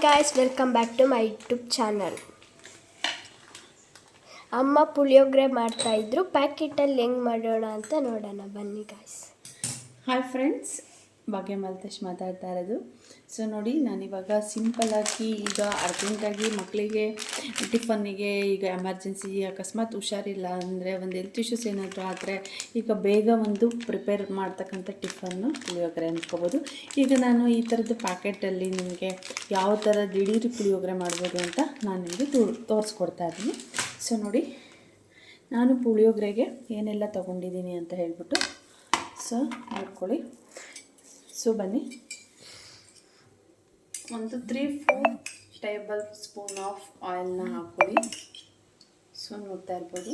guys, welcome back to my YouTube channel. ಅಮ್ಮ ಪುಳಿಯೋಗರೆ ಮಾಡ್ತಾ ಇದ್ರು. ಪ್ಯಾಕೆಟಲ್ಲಿ ಹೆಂಗೆ ಮಾಡೋಣ ಅಂತ ನೋಡೋಣ ಬನ್ನಿ ಗಾಯ್ಸ್. ಹಾಯ್ ಫ್ರೆಂಡ್ಸ್, ಭಾಗ್ಯ ಮಾಲ್ತೇಶ್ ಮಾತಾಡ್ತಾ ಇರೋದು. ಸೊ ನೋಡಿ, ನಾನಿವಾಗ ಸಿಂಪಲ್ಲಾಗಿ ಈಗ ಅರ್ಜೆಂಟಾಗಿ ಮಕ್ಕಳಿಗೆ ಟಿಫನ್ನಿಗೆ ಈಗ ಎಮರ್ಜೆನ್ಸಿ ಅಕಸ್ಮಾತ್ ಹುಷಾರಿಲ್ಲ ಅಂದರೆ ಒಂದು ಹೆಲ್ತ್ ಇಶ್ಯೂಸ್ ಏನಾದರೂ ಆದರೆ ಈಗ ಬೇಗ ಒಂದು ಪ್ರಿಪೇರ್ ಮಾಡ್ತಕ್ಕಂಥ ಟಿಫನ್ನು ಪುಳಿಯೋಗರೆ ಅಂದ್ಕೋಬೋದು. ಈಗ ನಾನು ಈ ಥರದ್ದು ಪ್ಯಾಕೆಟಲ್ಲಿ ನಿಮಗೆ ಯಾವ ಥರ ದಿಢೀರ್ ಪುಳಿಯೋಗರೆ ಮಾಡ್ಬೋದು ಅಂತ ನಾನು ನಿಮಗೆ ತೋರಿಸ್ಕೊಡ್ತಾ ಇದ್ದೀನಿ. ಸೊ ನೋಡಿ, ನಾನು ಪುಳಿಯೋಗರೆಗೆ ಏನೆಲ್ಲ ತೊಗೊಂಡಿದ್ದೀನಿ ಅಂತ ಹೇಳ್ಬಿಟ್ಟು ಸೊ ನೋಡ್ಕೊಳ್ಳಿ. ಸೊ ಬನ್ನಿ, ಒಂದು 3-4 ಟೇಬಲ್ ಸ್ಪೂನ್ ಆಫ್ ಆಯಿಲ್ನ ಹಾಕ್ಕೊಳ್ಳಿ. ಸೊ ನೋಡ್ತಾ ಇರ್ಬೋದು,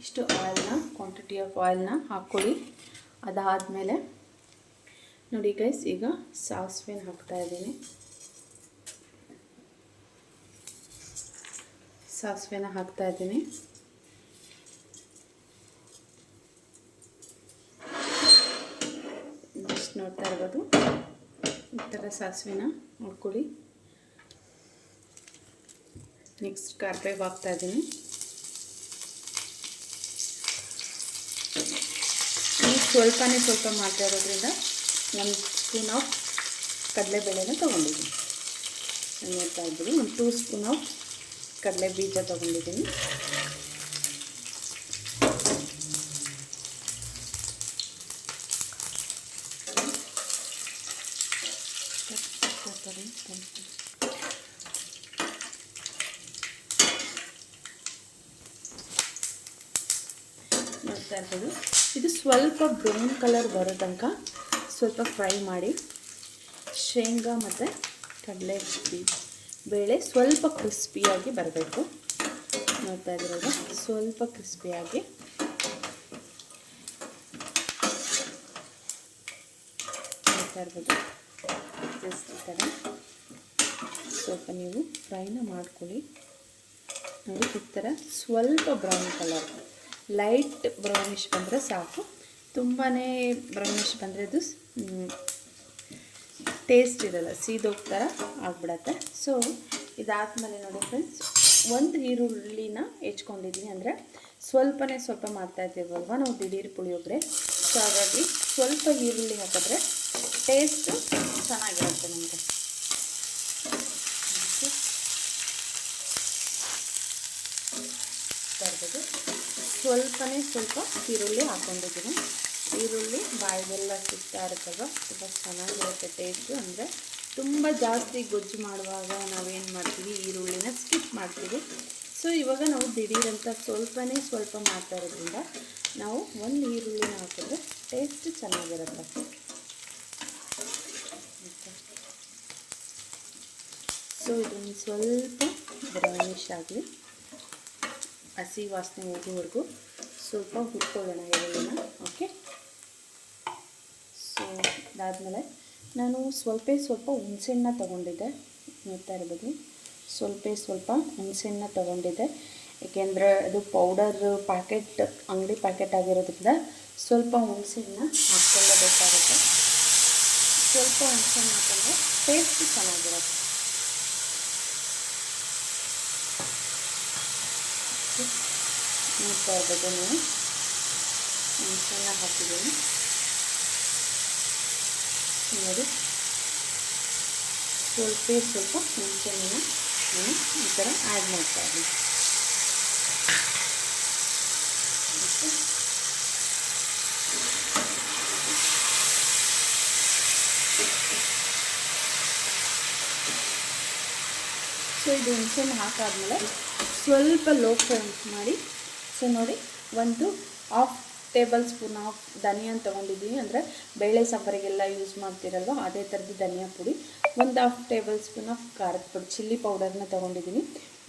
ಇಷ್ಟು ಆಯಿಲ್ನ, ಕ್ವಾಂಟಿಟಿ ಆಫ್ ಆಯಿಲ್ನ ಹಾಕ್ಕೊಳ್ಳಿ. ಅದಾದಮೇಲೆ ನೋಡಿ ಗೈಸ್, ಈಗ ಸಾಸಿವೆನ ಹಾಕ್ತಾ ಇದ್ದೀನಿ. ಸಾಸಿವೆನ ಹಾಕ್ತಾ ಇದ್ದೀನಿ. ನೋಡ್ತಾ ಇರ್ಬೋದು, ಈ ಥರ ಸಾಸಿವೆನ ನೋಡ್ಕೊಳ್ಳಿ. ನೆಕ್ಸ್ಟ್ ಕರಿಬೇವು ಹಾಕ್ತಾ ಇದ್ದೀನಿ. ಸ್ವಲ್ಪ ಮಾಡ್ತಾ ಇರೋದ್ರಿಂದ 1 ಸ್ಪೂನ್ ಆಫ್ ಕಡಲೆಬೇಳೆನ ತೊಗೊಂಡಿದ್ದೀನಿ. ನೋಡ್ತಾ ಇದ್ದೀನಿ, 2 ಸ್ಪೂನ್ ಆಫ್ ಕಡಲೆ ಬೀಜ ತೊಗೊಂಡಿದ್ದೀನಿ. ನೋಡ್ತಾ ಇರ್ಬೋದು, ಇದು ಸ್ವಲ್ಪ ಬ್ರೌನ್ ಕಲರ್ ಬರೋ ತನಕ ಸ್ವಲ್ಪ ಫ್ರೈ ಮಾಡಿ. ಶೇಂಗಾ ಮತ್ತು ಕಡಲೆ ಬೇಳೆ ಸ್ವಲ್ಪ ಕ್ರಿಸ್ಪಿಯಾಗಿ ಬರಬೇಕು. ನೋಡ್ತಾ ಇದ್ದೀರಲ್ಲ, ಸ್ವಲ್ಪ ಕ್ರಿಸ್ಪಿಯಾಗಿ ನೋಡ್ತಾ ಇರ್ಬೋದು. ಜಸ್ಟ್ ಈ ಥರ ಸ್ವಲ್ಪ ನೀವು ಫ್ರೈನ ಮಾಡ್ಕೊಳ್ಳಿ. ನೋಡಿ, ಈ ಥರ ಸ್ವಲ್ಪ ಬ್ರೌನ್ ಕಲರ್, ಲೈಟ್ ಬ್ರೌನಿಷ್ ಬಂದರೆ ಸಾಕು. ತುಂಬಾ ಬ್ರೌನಿಷ್ ಬಂದರೆ ಅದು ಟೇಸ್ಟ್ ಇರಲ್ಲ, ಸೀದೋಗ್ ಥರ ಆಗಿಬಿಡತ್ತೆ. ಸೊ ಇದಾದಮೇಲೆ ನೋಡಿ ಫ್ರೆಂಡ್ಸ್, 1 ಈರುಳ್ಳಿನ ಹೆಚ್ಕೊಂಡಿದ್ದೀನಿ. ಅಂದರೆ ಸ್ವಲ್ಪ ಮಾಡ್ತಾ ಇದ್ದೀವಲ್ವ ನಾವು ದಿಢೀರ್ ಪುಳಿಯೋಗರೆ. ಸೊ ಹಾಗಾಗಿ ಸ್ವಲ್ಪ ಈರುಳ್ಳಿ ಹಾಕಿದ್ರೆ ಟೇಸ್ಟು ಚೆನ್ನಾಗಿರುತ್ತೆ ನಮಗೆ. ತರ್ಬೋದು, ಸ್ವಲ್ಪ ಈರುಳ್ಳಿ ಹಾಕ್ಕೊಂಡಿದ್ದೀನಿ. ಈರುಳ್ಳಿ ಬಾಯಿಗೆಲ್ಲ ಸಿಗ್ತಾ ಇರುತ್ತಲ್ವ, ತುಂಬ ಚೆನ್ನಾಗಿರುತ್ತೆ ಟೇಸ್ಟು. ಅಂದರೆ ತುಂಬ ಜಾಸ್ತಿ ಗೊಜ್ಜು ಮಾಡುವಾಗ ನಾವೇನು ಮಾಡ್ತೀವಿ, ಈರುಳ್ಳಿನ ಸ್ಕಿಪ್ ಮಾಡ್ತೀವಿ. ಸೊ ಇವಾಗ ನಾವು ದಿಢೀರಂತ ಸ್ವಲ್ಪ ಮಾಡ್ತಾ ಇರೋದ್ರಿಂದ ನಾವು 1 ಈರುಳ್ಳಿನ ಹಾಕಿದ್ರೆ ಟೇಸ್ಟ್ ಚೆನ್ನಾಗಿರುತ್ತೆ. ಸೊ ಇದನ್ನು ಸ್ವಲ್ಪ ಬ್ರೌನಿಷ್ ಆಗಲಿ, ಹಸಿ ವಾಸನೆ ಹೋಗೋವರೆಗೂ ಸ್ವಲ್ಪ ಹುರ್ಕೊಳ್ಳೋಣ ಈರುಳ್ಳಿನ. ಓಕೆ, ಸೊ ಅದಾದಮೇಲೆ ನಾನು ಸ್ವಲ್ಪ ಹುಣಸೆಹಣ್ಣು ತೊಗೊಂಡಿದ್ದೆ. ನೋಡ್ತಾ ಇರ್ಬೋದು, ಸ್ವಲ್ಪ ಹುಣಸೆಹಣ್ಣು ತೊಗೊಂಡಿದ್ದೆ. ಏಕೆಂದರೆ ಅದು ಪೌಡರ್ ಪ್ಯಾಕೆಟ್, ಅಂಗಡಿ ಪ್ಯಾಕೆಟ್ ಆಗಿರೋದ್ರಿಂದ ಸ್ವಲ್ಪ ಹುಣಸೆಹಣ್ಣು ಹಾಕ್ಕೊಳ್ಳಬೇಕಾಗುತ್ತೆ. ಸ್ವಲ್ಪ ಹುಣಸೆಹಣ್ಣು ಹಾಕಿದ್ರೆ ಟೇಸ್ಟ್ ಚೆನ್ನಾಗಿರುತ್ತೆ. ನೋಡ್ತಾ ಇರ್ಬೋದು, ನೀವು ಹುಣಸೆಹಣ್ಣು ಹಾಕಿದ್ದೀನಿ. ನೋಡಿ, ಸ್ವಲ್ಪ ಹುಣಸೆಹಣ್ಣನ್ನ ನಾನು ಈ ಥರ ಆ್ಯಡ್ ಮಾಡ್ತಾ ಇದ್ದೀನಿ. ಸೊ ಇದು ಹುಣಸೆಹಣ್ಣು ಹಾಕಾದ್ಮೇಲೆ ಸ್ವಲ್ಪ ಲೋ ಫ್ಲೇಮ್ ಮಾಡಿ. ಸೊ ನೋಡಿ, 1/2 ಟೇಬಲ್ ಸ್ಪೂನ್ ಆಫ್ ಧನಿಯಾ ತೊಗೊಂಡಿದ್ದೀನಿ. ಅಂದರೆ ಬೇಳೆ ಸಾಂಬಾರಿಗೆಲ್ಲ ಯೂಸ್ ಮಾಡ್ತಿರಲ್ವ, ಅದೇ ಥರದ್ದು ಧನಿಯಾ ಪುಡಿ. 1/2 ಟೇಬಲ್ ಸ್ಪೂನ್ ಆಫ್ ಖಾರದ ಪುಡಿ, ಚಿಲ್ಲಿ ಪೌಡರ್ನ ತೊಗೊಂಡಿದ್ದೀನಿ.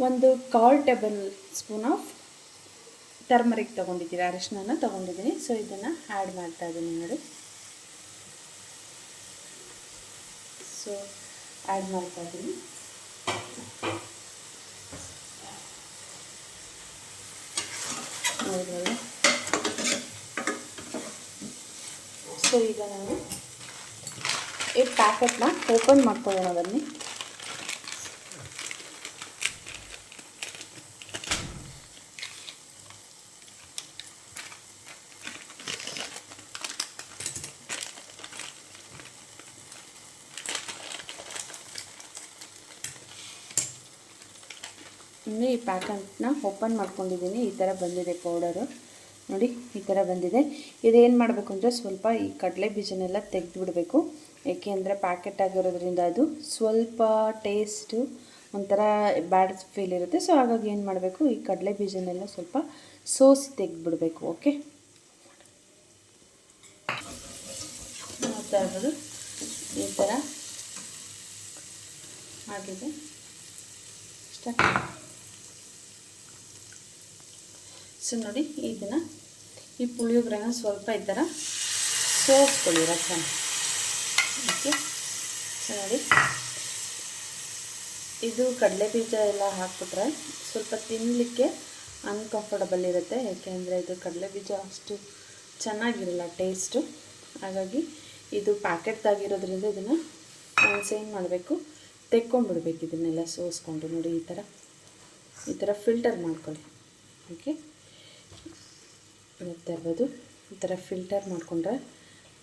1/4 ಟೇಬಲ್ ಸ್ಪೂನ್ ಆಫ್ ಟರ್ಮರಿಕ್ ತೊಗೊಂಡಿದ್ದೀನಿ, ಅರಿಶಿನ ತೊಗೊಂಡಿದ್ದೀನಿ. ಸೊ ಇದನ್ನು ಆ್ಯಡ್ ಮಾಡ್ತಾ ಇದ್ದೀನಿ ನೋಡಿ. ಸೊ ಆ್ಯಡ್ ಮಾಡ್ತಾ ಇದ್ದೀನಿ. ನೋಡಿದ್ರಲ್ಲ, ಸೊ ಈಗ ನಾನು ಈ ಪ್ಯಾಕೆಟ್ನ ಓಪನ್ ಮಾಡ್ಕೊಳ್ಳೋಣ ಬನ್ನಿ. ಇನ್ನು ಈ ಪ್ಯಾಕೆಟ್ನ ಓಪನ್ ಮಾಡ್ಕೊಂಡಿದ್ದೀನಿ. ಈ ಥರ ಬಂದಿದೆ ಪೌಡರು ನೋಡಿ, ಈ ಥರ ಬಂದಿದೆ. ಇದೇನು ಮಾಡಬೇಕು ಅಂದರೆ ಸ್ವಲ್ಪ ಈ ಕಡಲೆ ಬೀಜನೆಲ್ಲ ತೆಗೆದು ಬಿಡಬೇಕು. ಏಕೆ ಅಂದರೆ ಪ್ಯಾಕೆಟ್ ಆಗಿರೋದ್ರಿಂದ ಅದು ಸ್ವಲ್ಪ ಟೇಸ್ಟು ಒಂಥರ ಬ್ಯಾಡ್ ಫೀಲ್ ಇರುತ್ತೆ. ಸೊ ಹಾಗಾಗಿ ಏನು ಮಾಡಬೇಕು, ಈ ಕಡಲೆ ಬೀಜನೆಲ್ಲ ಸ್ವಲ್ಪ ಸೋಸಿ ತೆಗೆದುಬಿಡಬೇಕು. ಓಕೆ, ನೋಡ್ತಾ ಇರ್ಬೋದು ಈ ಥರ ಆಗಿದೆ. ಸೊ ನೋಡಿ, ಇದನ್ನು ಈ ಪುಳಿಯೋಗರೆನ ಸ್ವಲ್ಪ ಈ ಥರ ಸೋಸ್ಕೊಳ್ಳಿ ರಸನ. ಓಕೆ, ಸೊ ನೋಡಿ, ಇದು ಕಡಲೆ ಬೀಜ ಎಲ್ಲ ಹಾಕ್ಬಿಟ್ರೆ ಸ್ವಲ್ಪ ತಿನ್ನಲಿಕ್ಕೆ ಅನ್ಕಂಫರ್ಟಬಲ್ ಇರುತ್ತೆ. ಏಕೆಂದರೆ ಇದು ಕಡಲೆ ಬೀಜ ಅಷ್ಟು ಚೆನ್ನಾಗಿರಲ್ಲ ಟೇಸ್ಟು. ಹಾಗಾಗಿ ಇದು ಪ್ಯಾಕೆಟ್ದಾಗಿರೋದ್ರಿಂದ ಇದನ್ನು ಏನು ಮಾಡಬೇಕು, ತೆಕ್ಕೊಂಡ್ಬಿಡ್ಬೇಕು. ಇದನ್ನೆಲ್ಲ ಸೋಸ್ಕೊಂಡು ನೋಡಿ ಈ ಥರ ಫಿಲ್ಟರ್ ಮಾಡ್ಕೊಳ್ಳಿ. ಓಕೆ, ನೋಡ್ತಾ ಇರ್ಬೋದು ಈ ಥರ ಫಿಲ್ಟರ್ ಮಾಡಿಕೊಂಡ್ರೆ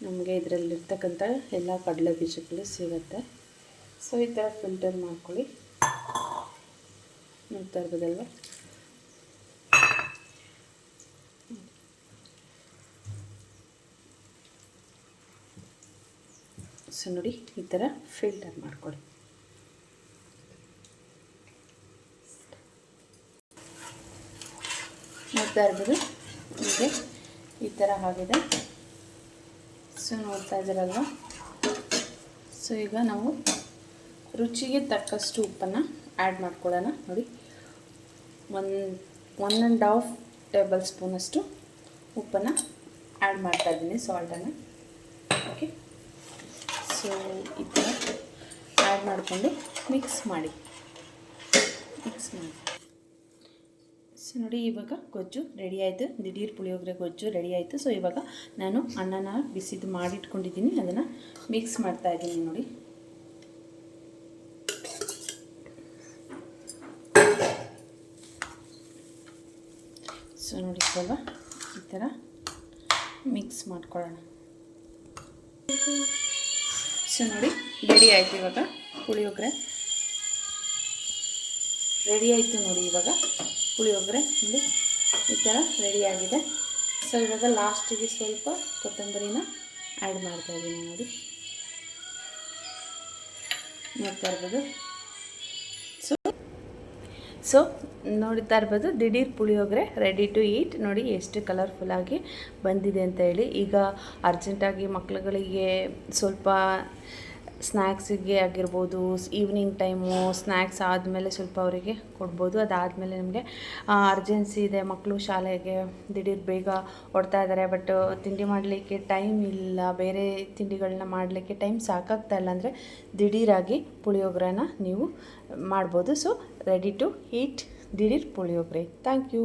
ನಮಗೆ ಇದರಲ್ಲಿರ್ತಕ್ಕಂಥ ಎಲ್ಲ ಕಡಲೆ ಬೀಜಗಳು ಸಿಗುತ್ತೆ. ಸೊ ಈ ಥರ ಫಿಲ್ಟರ್ ಮಾಡ್ಕೊಳ್ಳಿ. ನೋಡ್ತಾ ಇರ್ಬೋದಲ್ವ. ಸೊ ನೋಡಿ, ಈ ಥರ ಫಿಲ್ಟರ್ ಮಾಡ್ಕೊಳ್ಳಿ. ನೋಡ್ತಾ ಇರ್ಬೋದು ಹೀಗೆ ಈ ಥರ ಆಗಿದೆ. ಸೊ ನೋಡ್ತಾ ಇದ್ದೀರಲ್ವ. ಸೊ ಈಗ ನಾವು ರುಚಿಗೆ ತಕ್ಕಷ್ಟು ಉಪ್ಪನ್ನು ಆ್ಯಡ್ ಮಾಡ್ಕೊಳ್ಳೋಣ. ನೋಡಿ, 1.5 ಟೇಬಲ್ ಸ್ಪೂನಷ್ಟು ಉಪ್ಪನ್ನು ಆ್ಯಡ್ ಮಾಡ್ತಾಯಿದ್ದೀನಿ, ಸಾಲ್ಟನ್ನು. ಓಕೆ, ಸೊ ಈ ಥರ ಆ್ಯಡ್ ಮಾಡಿಕೊಂಡು ಮಿಕ್ಸ್ ಮಾಡಿ. ಸೊ ನೋಡಿ, ಇವಾಗ ಗೊಜ್ಜು ರೆಡಿ ಆಯಿತು. ದಿಢೀರ್ ಪುಳಿಯೋಗರೆ ಗೊಜ್ಜು ರೆಡಿ ಆಯಿತು. ಸೊ ಇವಾಗ ನಾನು ಅನ್ನನ ಬಿಸಿದು ಮಾಡಿಟ್ಕೊಂಡಿದ್ದೀನಿ, ಅದನ್ನು ಮಿಕ್ಸ್ ಮಾಡ್ತಾಯಿದ್ದೀನಿ. ನೋಡಿ, ಸೊ ನೋಡಿ ಸ್ವಲ್ಪ ಈ ಥರ ಮಿಕ್ಸ್ ಮಾಡ್ಕೊಳ್ಳೋಣ. ಸೊ ನೋಡಿ, ರೆಡಿ ಆಯಿತು. ಇವಾಗ ಪುಳಿಯೋಗರೆ ರೆಡಿ ಆಯಿತು. ನೋಡಿ, ಇವಾಗ ಪುಳಿಯೋಗರೆ ನೋಡಿ ಈ ಥರ ರೆಡಿಯಾಗಿದೆ. ಸೊ ಇವಾಗ ಲಾಸ್ಟಿಗೆ ಸ್ವಲ್ಪ ಕೊತ್ತಂಬರಿನ ಆ್ಯಡ್ ಮಾಡ್ತಾಯಿದ್ದೀನಿ. ನೋಡಿ, ನೋಡ್ತಾ ಇರ್ಬೋದು. ಸೊ ನೋಡ್ತಾ ಇರ್ಬೋದು, ದಿಢೀರ್ ಪುಳಿಯೋಗರೆ ರೆಡಿ ಟು ಈಟ್. ನೋಡಿ ಎಷ್ಟು ಕಲರ್ಫುಲ್ಲಾಗಿ ಬಂದಿದೆ ಅಂತ ಹೇಳಿ. ಈಗ ಅರ್ಜೆಂಟಾಗಿ ಮಕ್ಳುಗಳಿಗೆ ಸ್ವಲ್ಪ ಸ್ನ್ಯಾಕ್ಸಿಗೆ ಆಗಿರ್ಬೋದು, ಈವ್ನಿಂಗ್ ಟೈಮು ಸ್ನ್ಯಾಕ್ಸ್ ಆದಮೇಲೆ ಸ್ವಲ್ಪ ಅವರಿಗೆ ಕೊಡ್ಬೋದು. ಅದಾದಮೇಲೆ ನಮಗೆ ಅರ್ಜೆನ್ಸಿ ಇದೆ, ಮಕ್ಕಳು ಶಾಲೆಗೆ ದಿಢೀರ್ ಬೇಗ ಹೊಡ್ತಾ ಇದ್ದಾರೆ, ಬಟ್ ತಿಂಡಿ ಮಾಡಲಿಕ್ಕೆ ಟೈಮ್ ಇಲ್ಲ, ಬೇರೆ ತಿಂಡಿಗಳನ್ನ ಮಾಡಲಿಕ್ಕೆ ಟೈಮ್ ಸಾಕಾಗ್ತಾ ಇಲ್ಲ ಅಂದರೆ ದಿಢೀರಾಗಿ ಪುಳಿಯೋಗರೆನ ನೀವು ಮಾಡ್ಬೋದು. ಸೊ ರೆಡಿ ಟು ಈಟ್ ದಿಢೀರ್ ಪುಳಿಯೋಗರೆ. Thank you.